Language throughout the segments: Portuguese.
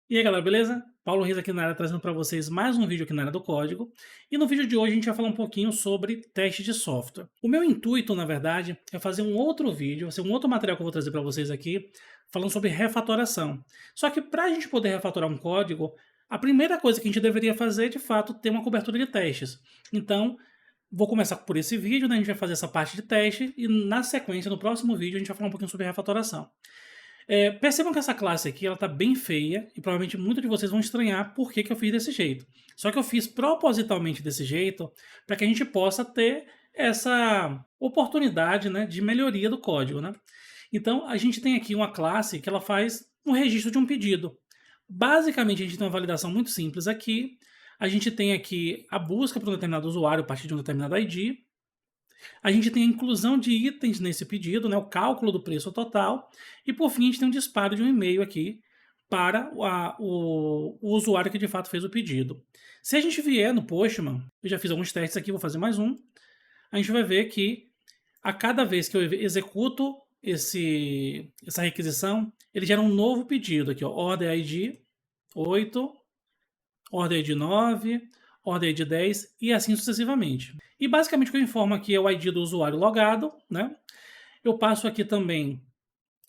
E aí galera, beleza? Paulo Reis aqui na área trazendo para vocês mais um vídeo aqui na área do código. E no vídeo de hoje a gente vai falar um pouquinho sobre teste de software. O meu intuito, na verdade, é fazer um outro vídeo, vai ser um outro material que eu vou trazer para vocês aqui, falando sobre refatoração. Só que para a gente poder refatorar um código, a primeira coisa que a gente deveria fazer é, de fato, ter uma cobertura de testes. Então, vou começar por esse vídeo, né? A gente vai fazer essa parte de teste e na sequência, no próximo vídeo, a gente vai falar um pouquinho sobre refatoração. Percebam que essa classe aqui ela tá bem feia e provavelmente muitos de vocês vão estranhar por que eu fiz desse jeito. Só que eu fiz propositalmente desse jeito para que a gente possa ter essa oportunidade, né, de melhoria do código, né? Então a gente tem aqui uma classe que ela faz um registro de um pedido. Basicamente a gente tem uma validação muito simples aqui. A gente tem aqui a busca por um determinado usuário a partir de um determinado ID. A gente tem a inclusão de itens nesse pedido, né, o cálculo do preço total, e por fim a gente tem um disparo de um e-mail aqui para o usuário que de fato fez o pedido. Se a gente vier no Postman, eu já fiz alguns testes aqui, vou fazer mais um, a gente vai ver que a cada vez que eu executo essa requisição, ele gera um novo pedido aqui, ó, order ID 8, order ID 9, order ID 10 e assim sucessivamente. E basicamente o que eu informo aqui é o ID do usuário logado, né? Eu passo aqui também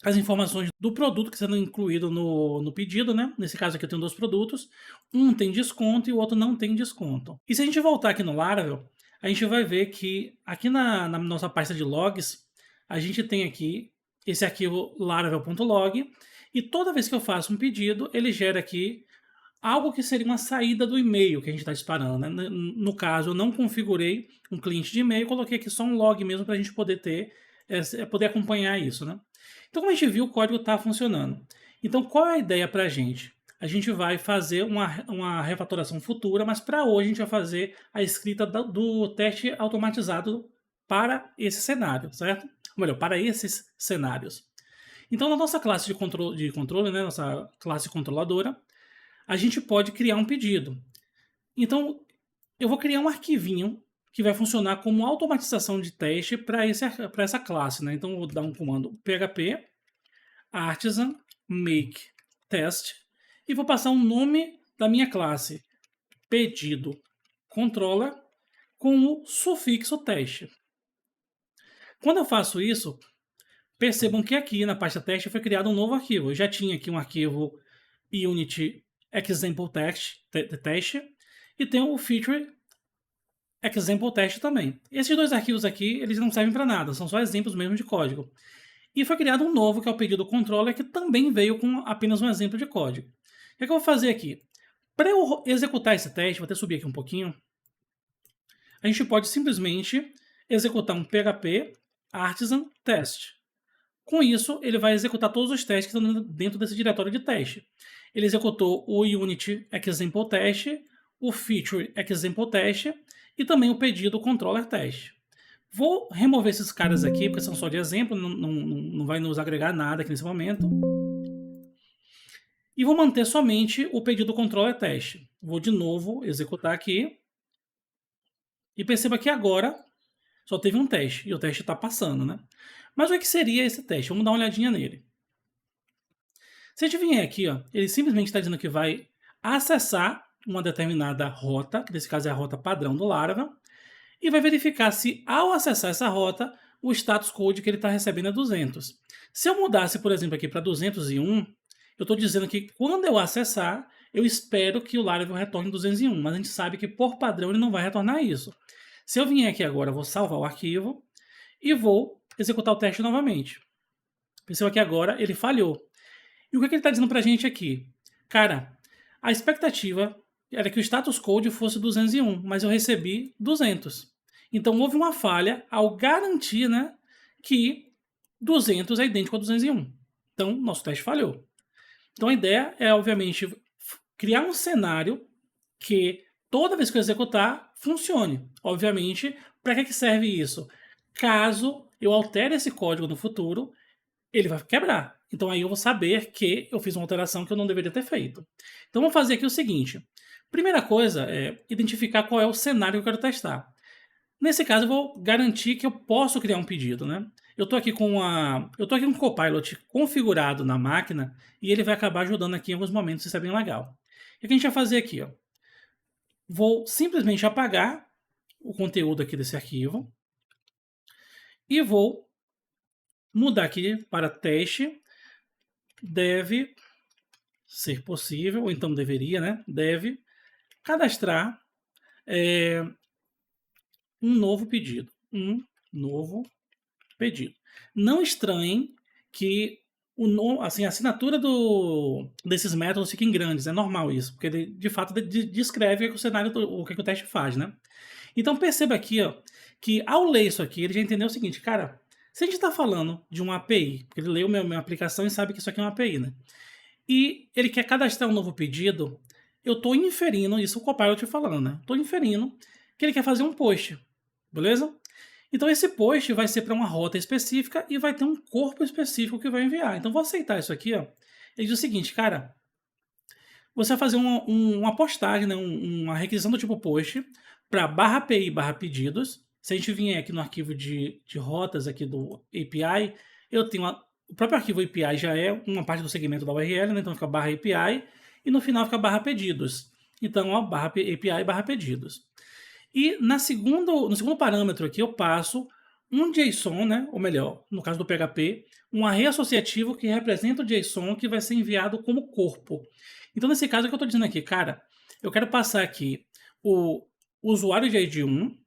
as informações do produto que está sendo incluído no pedido, né? Nesse caso aqui eu tenho dois produtos, um tem desconto e o outro não tem desconto. E se a gente voltar aqui no Laravel, a gente vai ver que aqui na nossa pasta de logs, a gente tem aqui esse arquivo laravel.log e toda vez que eu faço um pedido, ele gera aqui algo que seria uma saída do e-mail que a gente está disparando. Né? No caso, eu não configurei um cliente de e-mail, coloquei aqui só um log mesmo para a gente poder ter, poder acompanhar isso. Né? Então, como a gente viu, o código está funcionando. Então, qual é a ideia para a gente? A gente vai fazer uma refatoração futura, mas para hoje a gente vai fazer a escrita do teste automatizado para esse cenário, certo? Ou melhor, para esses cenários. Então, na nossa classe de controle, né, nossa classe controladora, a gente pode criar um pedido. Então, eu vou criar um arquivinho que vai funcionar como automatização de teste para essa classe. Né? Então, eu vou dar um comando php artisan make test e vou passar um nome da minha classe pedido controller com o sufixo teste. Quando eu faço isso, percebam que aqui na pasta teste foi criado um novo arquivo. Eu já tinha aqui um arquivo unit example teste e tem o feature example teste também. Esses dois arquivos aqui, eles não servem para nada, são só exemplos mesmo de código. E foi criado um novo, que é o pedido controller, que também veio com apenas um exemplo de código. O que eu vou fazer aqui? Para eu executar esse teste, vou até subir aqui um pouquinho, a gente pode simplesmente executar um php artisan test. Com isso, ele vai executar todos os testes que estão dentro desse diretório de teste. Ele executou o unit example test, o feature example test e também o pedido controller test. Vou remover esses caras aqui, porque são só de exemplo, não vai nos agregar nada aqui nesse momento. E vou manter somente o pedido controller test. Vou de novo executar aqui. E perceba que agora só teve um teste, e o teste está passando, né? Mas o que seria esse teste? Vamos dar uma olhadinha nele. Se a gente vier aqui, ó, ele simplesmente está dizendo que vai acessar uma determinada rota, que nesse caso é a rota padrão do Laravel, e vai verificar se, ao acessar essa rota, o status code que ele está recebendo é 200. Se eu mudasse, por exemplo, aqui para 201, eu estou dizendo que quando eu acessar, eu espero que o Laravel retorne 201, mas a gente sabe que por padrão ele não vai retornar isso. Se eu vier aqui agora, eu vou salvar o arquivo e vou executar o teste novamente. Perceba que agora ele falhou. E o que ele está dizendo para a gente aqui? Cara, a expectativa era que o status code fosse 201, mas eu recebi 200. Então houve uma falha ao garantir, né, que 200 é idêntico a 201. Então nosso teste falhou. Então a ideia é, obviamente, criar um cenário que toda vez que eu executar, funcione. Obviamente, para que serve isso? Caso eu altere esse código no futuro, ele vai quebrar. Então aí eu vou saber que eu fiz uma alteração que eu não deveria ter feito. Então vamos fazer aqui o seguinte. Primeira coisa é identificar qual é o cenário que eu quero testar. Nesse caso, eu vou garantir que eu posso criar um pedido. Né? eu tô aqui com o Copilot configurado na máquina e ele vai acabar ajudando aqui em alguns momentos, isso é bem legal. O que a gente vai fazer aqui, ó? Vou simplesmente apagar o conteúdo aqui desse arquivo e vou mudar aqui para teste, deve ser possível, ou então deveria, né? Deve cadastrar um novo pedido. Um novo pedido. Não estranhem que assim, a assinatura desses métodos fiquem grandes, é normal isso, porque ele, de fato descreve o que o cenário, o que o teste faz, né? Então perceba aqui, ó, que ao ler isso aqui, ele já entendeu o seguinte, cara, se a gente está falando de uma API, porque ele leu minha aplicação e sabe que isso aqui é uma API, né? E ele quer cadastrar um novo pedido, eu estou inferindo, isso o Copilot falando, né? Estou inferindo que ele quer fazer um post, beleza? Então esse post vai ser para uma rota específica e vai ter um corpo específico que vai enviar. Então vou aceitar isso aqui, ó. Ele diz o seguinte, cara, você vai fazer uma postagem, né, uma requisição do tipo post para barra API barra pedidos. Se a gente vier aqui no arquivo de rotas aqui do API, eu tenho o próprio arquivo API já é uma parte do segmento da URL, né, então fica barra API e no final fica barra pedidos. Então, ó, barra API barra pedidos. E no segundo parâmetro aqui eu passo um JSON, né, ou melhor, no caso do PHP, um array associativo que representa o JSON que vai ser enviado como corpo. Então, nesse caso, o que eu estou dizendo aqui, cara, eu quero passar aqui o usuário de ID 1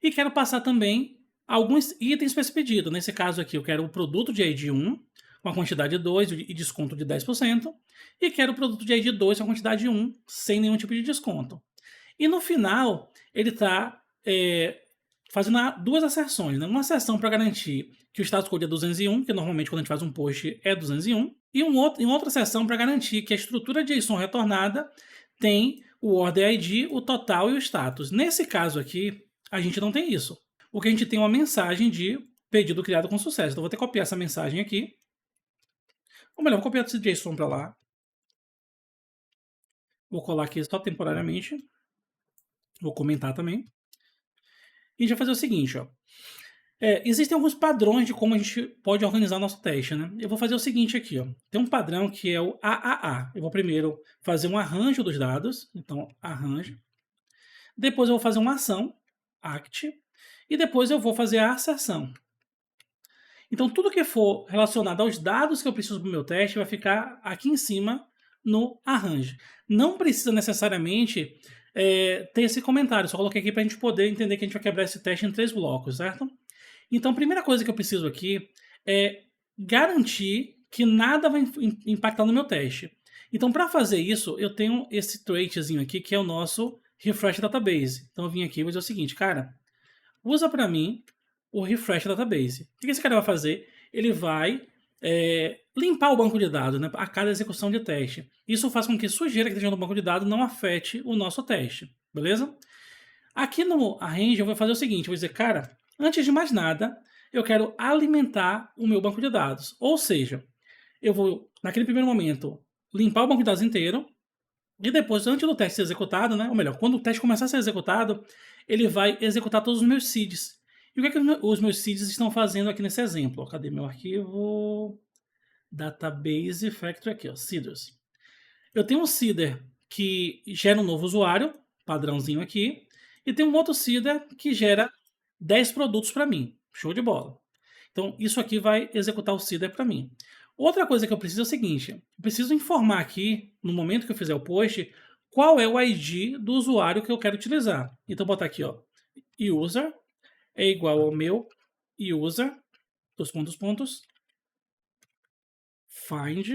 e quero passar também alguns itens para esse pedido. Nesse caso aqui, eu quero o produto de ID 1 com a quantidade 2 e desconto de 10%, e quero o produto de ID 2 com a quantidade 1 sem nenhum tipo de desconto. E no final, ele está fazendo duas asserções. Né? Uma asserção para garantir que o status code é 201, que normalmente quando a gente faz um post é 201, e uma outra asserção para garantir que a estrutura de JSON retornada tem o order ID, o total e o status. Nesse caso aqui, a gente não tem isso. O que a gente tem é uma mensagem de pedido criado com sucesso. Então, vou ter que copiar essa mensagem aqui. Ou melhor, vou copiar esse JSON para lá. Vou colar aqui só temporariamente. Vou comentar também. E a gente vai fazer o seguinte, ó. Existem alguns padrões de como a gente pode organizar o nosso teste, né? Eu vou fazer o seguinte aqui, ó. Tem um padrão que é o AAA. Eu vou primeiro fazer um arranjo dos dados, então arranjo. Depois eu vou fazer uma ação, act, e depois eu vou fazer a asserção. Então tudo que for relacionado aos dados que eu preciso para o meu teste vai ficar aqui em cima no arranjo. Não precisa necessariamente ter esse comentário, só coloquei aqui para a gente poder entender que a gente vai quebrar esse teste em 3 blocos, certo? Então, a primeira coisa que eu preciso aqui é garantir que nada vai impactar no meu teste. Então, para fazer isso, eu tenho esse traitzinho aqui, que é o nosso refresh database. Então, eu vim aqui e vou dizer o seguinte, cara, usa para mim o refresh database. O que esse cara vai fazer? Ele vai limpar o banco de dados, né, a cada execução de teste. Isso faz com que a sujeira que esteja no banco de dados não afete o nosso teste, beleza? Aqui no arrange eu vou fazer o seguinte, eu vou dizer, cara, antes de mais nada, eu quero alimentar o meu banco de dados. Ou seja, eu vou, naquele primeiro momento, limpar o banco de dados inteiro, e depois, antes do teste ser executado, né, ou melhor, quando o teste começar a ser executado, ele vai executar todos os meus seeds. E o que é que os meus seeds estão fazendo aqui nesse exemplo? Cadê meu arquivo? Database Factory aqui, ó, seeders. Eu tenho um seeder que gera um novo usuário, padrãozinho aqui, e tem um outro seeder que gera 10 produtos para mim. Show de bola. Então, isso aqui vai executar o seeder para mim. Outra coisa que eu preciso é o seguinte, eu preciso informar aqui, no momento que eu fizer o post, qual é o ID do usuário que eu quero utilizar. Então, vou botar aqui, ó, user é igual ao meu user, find,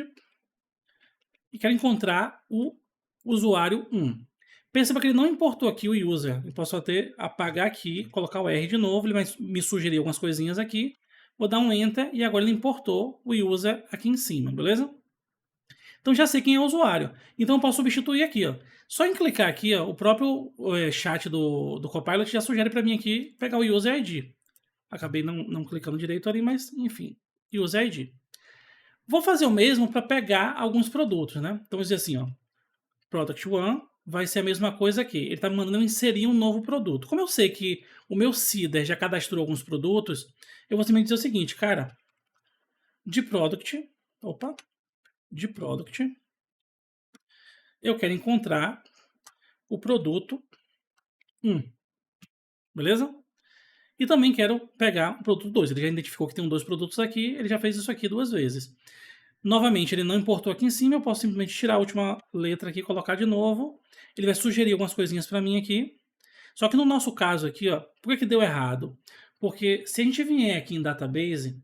e quero encontrar o usuário 1. Perceba que ele não importou aqui o user. Eu posso até apagar aqui, colocar o R de novo, ele vai me sugerir algumas coisinhas aqui. Vou dar um Enter e agora ele importou o user aqui em cima, beleza? Então já sei quem é o usuário. Então eu posso substituir aqui, ó. Só em clicar aqui, ó, o próprio chat do Copilot já sugere para mim aqui pegar o user ID. Acabei não clicando direito ali, mas enfim, user ID. Vou fazer o mesmo para pegar alguns produtos, né? Então vou dizer assim, ó, product 1, vai ser a mesma coisa aqui. Ele está me mandando inserir um novo produto. Como eu sei que o meu seeder já cadastrou alguns produtos, eu vou simplesmente dizer o seguinte, cara, de product, eu quero encontrar o produto 1, beleza? E também quero pegar o produto 2. Ele já identificou que tem 2 produtos aqui, ele já fez isso aqui 2 vezes. Novamente, ele não importou aqui em cima, eu posso simplesmente tirar a última letra aqui e colocar de novo. Ele vai sugerir algumas coisinhas para mim aqui. Só que no nosso caso aqui, ó, por que deu errado? Porque se a gente vier aqui em Database,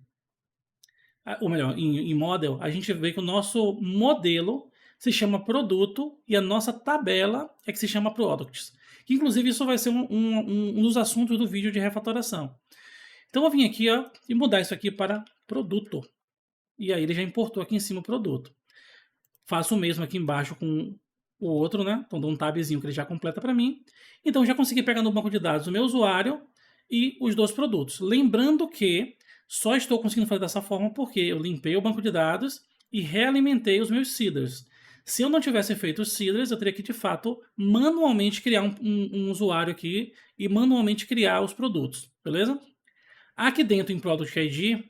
ou melhor, em Model, a gente vê que o nosso modelo se chama Produto e a nossa tabela é que se chama Products. Que, inclusive, isso vai ser um dos assuntos do vídeo de refatoração. Então, eu vim aqui ó, e mudar isso aqui para Produto. E aí ele já importou aqui em cima o produto. Faço o mesmo aqui embaixo com o outro, né? Então dou um tabzinho que ele já completa para mim. Então já consegui pegar no banco de dados o meu usuário e os 2 produtos. Lembrando que só estou conseguindo fazer dessa forma porque eu limpei o banco de dados e realimentei os meus seeders. Se eu não tivesse feito os seeders, eu teria que, de fato, manualmente criar um usuário aqui e manualmente criar os produtos, beleza? Aqui dentro em Product ID,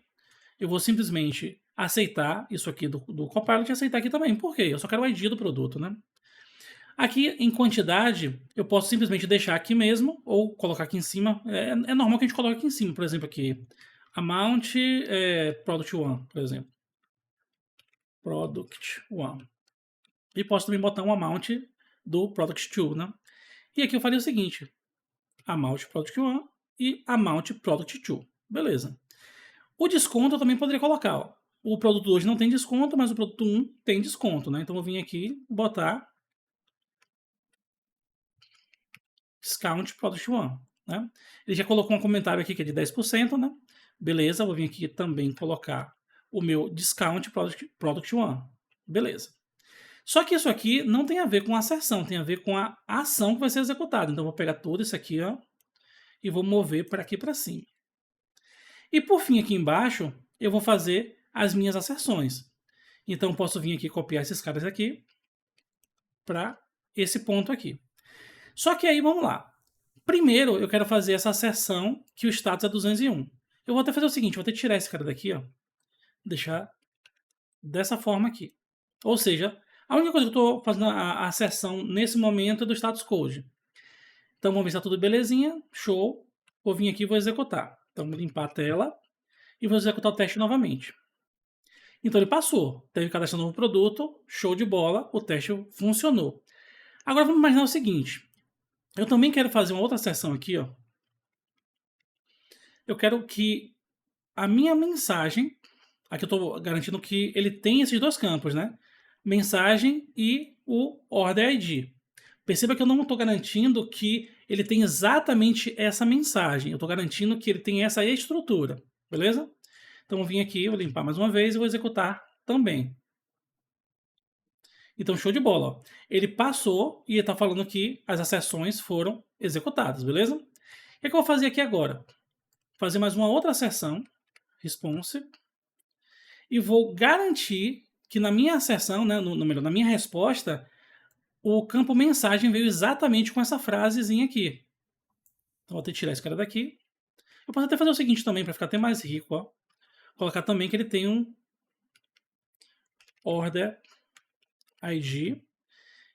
eu vou simplesmente aceitar isso aqui do Copilot e aceitar aqui também. Por quê? Eu só quero o ID do produto, né? Aqui em quantidade, eu posso simplesmente deixar aqui mesmo ou colocar aqui em cima. É normal que a gente coloque aqui em cima, por exemplo, aqui. Amount Product 1, por exemplo. Product 1. E posso também botar um amount do Product 2, né? E aqui eu faria o seguinte. Amount Product 1 e Amount Product 2. Beleza. O desconto eu também poderia colocar. Ó. O produto 2 não tem desconto, mas o produto 1 tem desconto. Né? Então eu vim aqui botar Discount Product 1. Né? Ele já colocou um comentário aqui que é de 10%. Né? Beleza, vou vir aqui também colocar o meu Discount Product 1. Beleza. Só que isso aqui não tem a ver com a asserção, tem a ver com a ação que vai ser executada. Então eu vou pegar tudo isso aqui ó, e vou mover para aqui para cima. E por fim, aqui embaixo, eu vou fazer as minhas asserções. Então, eu posso vir aqui e copiar esses caras aqui para esse ponto aqui. Só que aí, vamos lá. Primeiro, eu quero fazer essa asserção que o status é 201. Eu vou até fazer o seguinte, vou até tirar esse cara daqui, ó, deixar dessa forma aqui. Ou seja, a única coisa que eu estou fazendo a asserção nesse momento é do status code. Então, vamos ver se está tudo belezinha. Show. Vou vir aqui e vou executar. Então, vou limpar a tela e vou executar o teste novamente. Então, ele passou. Teve que cadastrar um novo produto. Show de bola. O teste funcionou. Agora, vamos imaginar o seguinte. Eu também quero fazer uma outra seção aqui. Ó. Eu quero que a minha mensagem... Aqui eu estou garantindo que ele tem esses 2 campos, né? Mensagem e o Order ID. Perceba que eu não estou garantindo que ele tem exatamente essa mensagem. Eu estou garantindo que ele tem essa estrutura. Beleza? Então, eu vim aqui, vou limpar mais uma vez e vou executar também. Então, show de bola. Ó. Ele passou e está falando que as acessões foram executadas, beleza? O que, é que eu vou fazer aqui agora? Fazer mais uma outra acessão, response, e vou garantir que na minha acessão, né, na minha resposta, o campo mensagem veio exatamente com essa frasezinha aqui. Então, vou ter que tirar esse cara daqui. Eu posso até fazer o seguinte também, para ficar até mais rico. Ó. Colocar também que ele tem um Order ID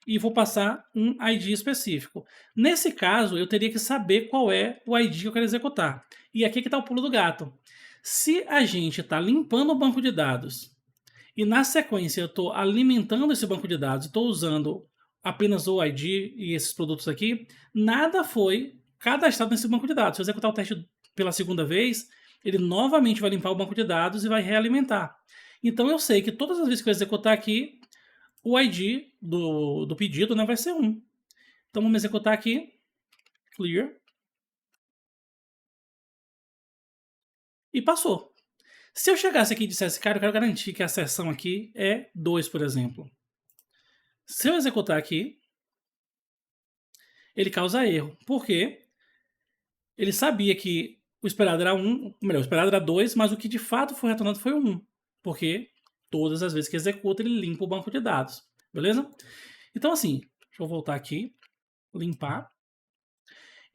e vou passar um ID específico. Nesse caso, eu teria que saber qual é o ID que eu quero executar. E aqui que está o pulo do gato. Se a gente está limpando o banco de dados e na sequência eu estou alimentando esse banco de dados, estou usando apenas o ID e esses produtos aqui, nada foi cadastrado nesse banco de dados. Se eu executar o teste pela segunda vez, ele novamente vai limpar o banco de dados e vai realimentar. Então eu sei que todas as vezes que eu executar aqui, o ID do pedido, né, vai ser 1. Então vamos executar aqui, clear. E passou. Se eu chegasse aqui e dissesse, cara, eu quero garantir que a seção aqui é 2, por exemplo. Se eu executar aqui, ele causa erro. Por quê? Ele sabia que o esperado era 1, melhor, o esperado era 2, mas o que de fato foi retornado foi 1. Porque todas as vezes que executa, ele limpa o banco de dados. Beleza? Então, assim, Deixa eu voltar aqui, limpar.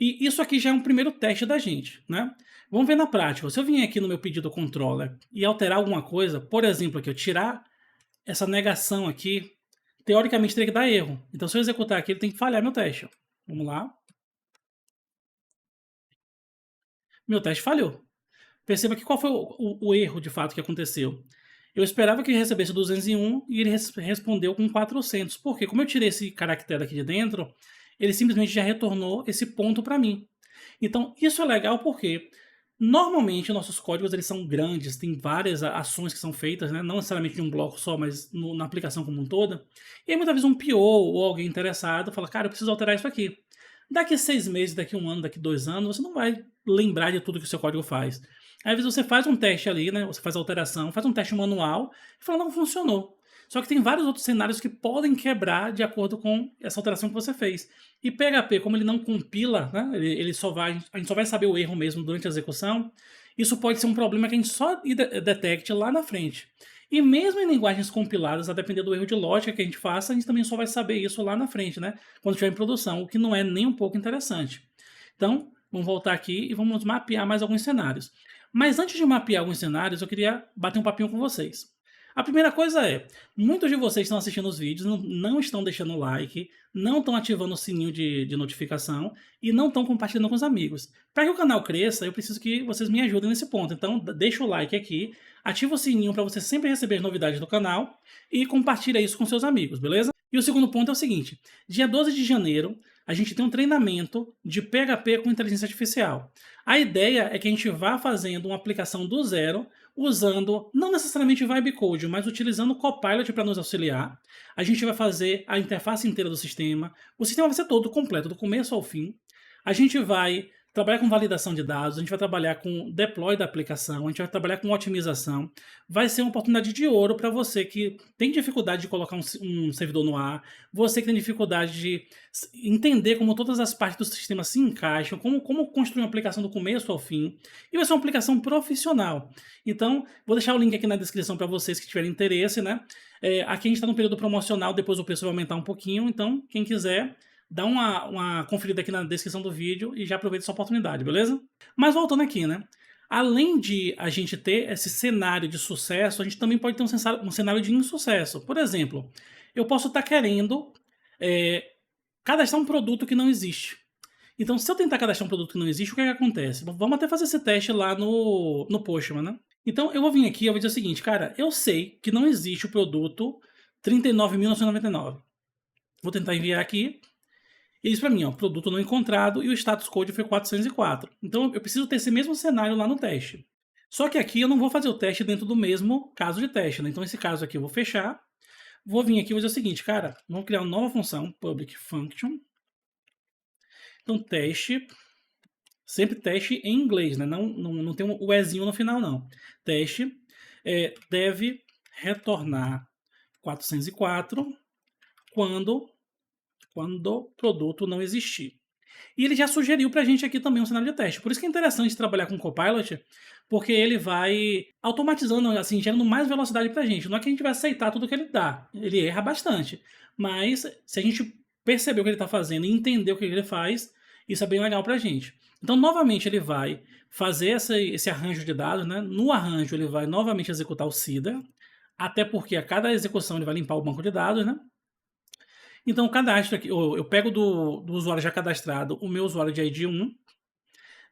E isso aqui já é um primeiro teste da gente, né? Vamos ver na prática. Se eu vier aqui no meu pedido controller e alterar alguma coisa, por exemplo, aqui eu tirar essa negação aqui, teoricamente teria que dar erro. Então se eu executar aqui, ele tem que falhar meu teste. Vamos lá. Meu teste falhou. Perceba que qual foi o erro de fato que aconteceu. Eu esperava que ele recebesse 201 e ele respondeu com 400. Por quê? Como eu tirei esse caractere aqui de dentro, ele simplesmente já retornou esse ponto para mim. Então, isso é legal porque normalmente nossos códigos eles são grandes, tem várias ações que são feitas, né? Não necessariamente de um bloco só, mas na aplicação como um todo. E aí muitas vezes um PO ou alguém interessado fala, cara, eu preciso alterar isso aqui. Daqui 6 meses, daqui 1 ano, daqui 2 anos, você não vai lembrar de tudo que o seu código faz. Às vezes você faz um teste ali, né? Você faz a alteração, faz um teste manual e fala, não funcionou. Só que tem vários outros cenários que podem quebrar de acordo com essa alteração que você fez. E PHP, como ele não compila, né? Ele só vai, a gente só vai saber o erro mesmo durante a execução. Isso pode ser um problema que a gente só detecte lá na frente. E mesmo em linguagens compiladas, a depender do erro de lógica que a gente faça, a gente também só vai saber isso lá na frente, né? Quando estiver em produção, o que não é nem um pouco interessante. Então, vamos voltar aqui e vamos mapear mais alguns cenários. Mas antes de mapear alguns cenários, eu queria bater um papinho com vocês. A primeira coisa é, muitos de vocês estão assistindo os vídeos, não estão deixando o like, não estão ativando o sininho de notificação e não estão compartilhando com os amigos. Para que o canal cresça, eu preciso que vocês me ajudem nesse ponto. Então, deixa o like aqui, ativa o sininho para você sempre receber as novidades do canal e compartilha isso com seus amigos, beleza? E o segundo ponto é o seguinte, dia 12 de janeiro, a gente tem um treinamento de PHP com inteligência artificial. A ideia é que a gente vá fazendo uma aplicação do zero, usando não necessariamente Vibe Code, mas utilizando o Copilot para nos auxiliar. A gente vai fazer a interface inteira do sistema. O sistema vai ser todo completo, do começo ao fim. A gente vai trabalhar com validação de dados, a gente vai trabalhar com deploy da aplicação, a gente vai trabalhar com otimização. Vai ser uma oportunidade de ouro para você que tem dificuldade de colocar um servidor no ar, você que tem dificuldade de entender como todas as partes do sistema se encaixam, como construir uma aplicação do começo ao fim. E vai ser uma aplicação profissional. Então, vou deixar o link aqui na descrição para vocês que tiverem interesse, né? Aqui a gente está no período promocional, depois o preço vai aumentar um pouquinho, então quem quiser dá uma conferida aqui na descrição do vídeo e já aproveita essa oportunidade, beleza? Mas voltando aqui, né? Além de a gente ter esse cenário de sucesso, a gente também pode ter um cenário de insucesso. Por exemplo, eu posso estar querendo cadastrar um produto que não existe. Então, se eu tentar cadastrar um produto que não existe, o que é que acontece? Vamos até fazer esse teste lá no Postman, né? Então, eu vou vir aqui e vou dizer o seguinte, cara, eu sei que não existe o produto 39.999. Vou tentar enviar aqui. E diz para mim, ó, produto não encontrado e o status code foi 404. Então eu preciso ter esse mesmo cenário lá no teste. Só que aqui eu não vou fazer o teste dentro do mesmo caso de teste, né? Então esse caso aqui eu vou fechar. Vou vir aqui e vou dizer o seguinte, cara, vamos criar uma nova função, public function. Então teste, sempre teste em inglês, né? Não tem o ezinho no final, não. Teste deve retornar 404 quando o produto não existir. E ele já sugeriu para a gente aqui também um cenário de teste. Por isso que é interessante trabalhar com o Copilot, porque ele vai automatizando, assim, gerando mais velocidade para a gente. Não é que a gente vai aceitar tudo que ele dá. Ele erra bastante. Mas se a gente perceber o que ele está fazendo e entender o que ele faz, isso é bem legal para a gente. Então, novamente, ele vai fazer esse arranjo de dados, né? No arranjo, ele vai novamente executar o CIDR, até porque a cada execução ele vai limpar o banco de dados, né? Então, o cadastro aqui, eu pego do usuário já cadastrado o meu usuário de ID 1.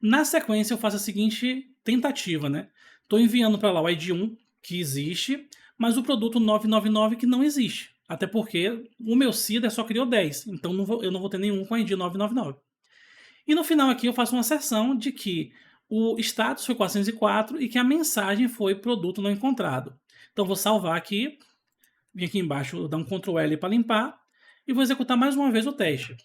Na sequência, eu faço a seguinte tentativa, né? Estou enviando para lá o ID 1, que existe, mas o produto 999 que não existe. Até porque o meu CIDR só criou 10, então eu não vou ter nenhum com ID 999. E no final aqui eu faço uma asserção de que o status foi 404 e que a mensagem foi produto não encontrado. Então, vou salvar aqui, vim aqui embaixo, dar um Ctrl L para limpar, e vou executar mais uma vez o teste.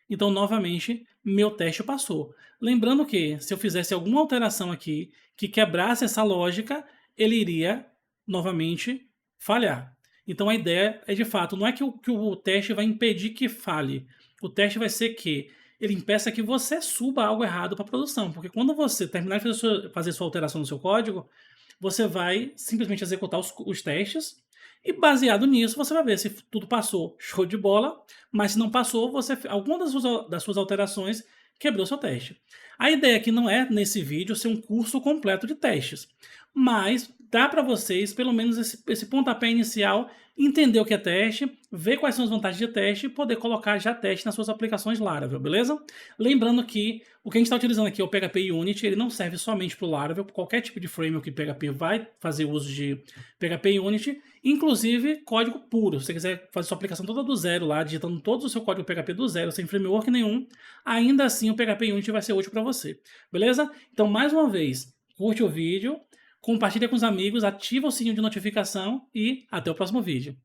Então, novamente, meu teste passou. Lembrando que, se eu fizesse alguma alteração aqui que quebrasse essa lógica, ele iria, novamente, falhar. Então, a ideia é, de fato, não é que o teste vai impedir que falhe. O teste vai ser que ele impeça que você suba algo errado para a produção. Porque quando você terminar de fazer sua alteração no seu código, você vai simplesmente executar os testes E baseado nisso, você vai ver se tudo passou, show de bola, mas se não passou, alguma das suas alterações quebrou seu teste. A ideia aqui não é, nesse vídeo, ser um curso completo de testes, mas dá para vocês, pelo menos esse pontapé inicial, entender o que é teste, ver quais são as vantagens de teste e poder colocar já teste nas suas aplicações Laravel, beleza? Lembrando que o que a gente está utilizando aqui é o PHP Unity, ele não serve somente para o Laravel, qualquer tipo de framework PHP vai fazer uso de PHP Unity, inclusive código puro. Se você quiser fazer sua aplicação toda do zero lá, digitando todo o seu código PHP do zero, sem framework nenhum, ainda assim o PHP Unity vai ser útil para você, beleza? Então, mais uma vez, curte o vídeo, compartilha com os amigos, ativa o sininho de notificação e até o próximo vídeo.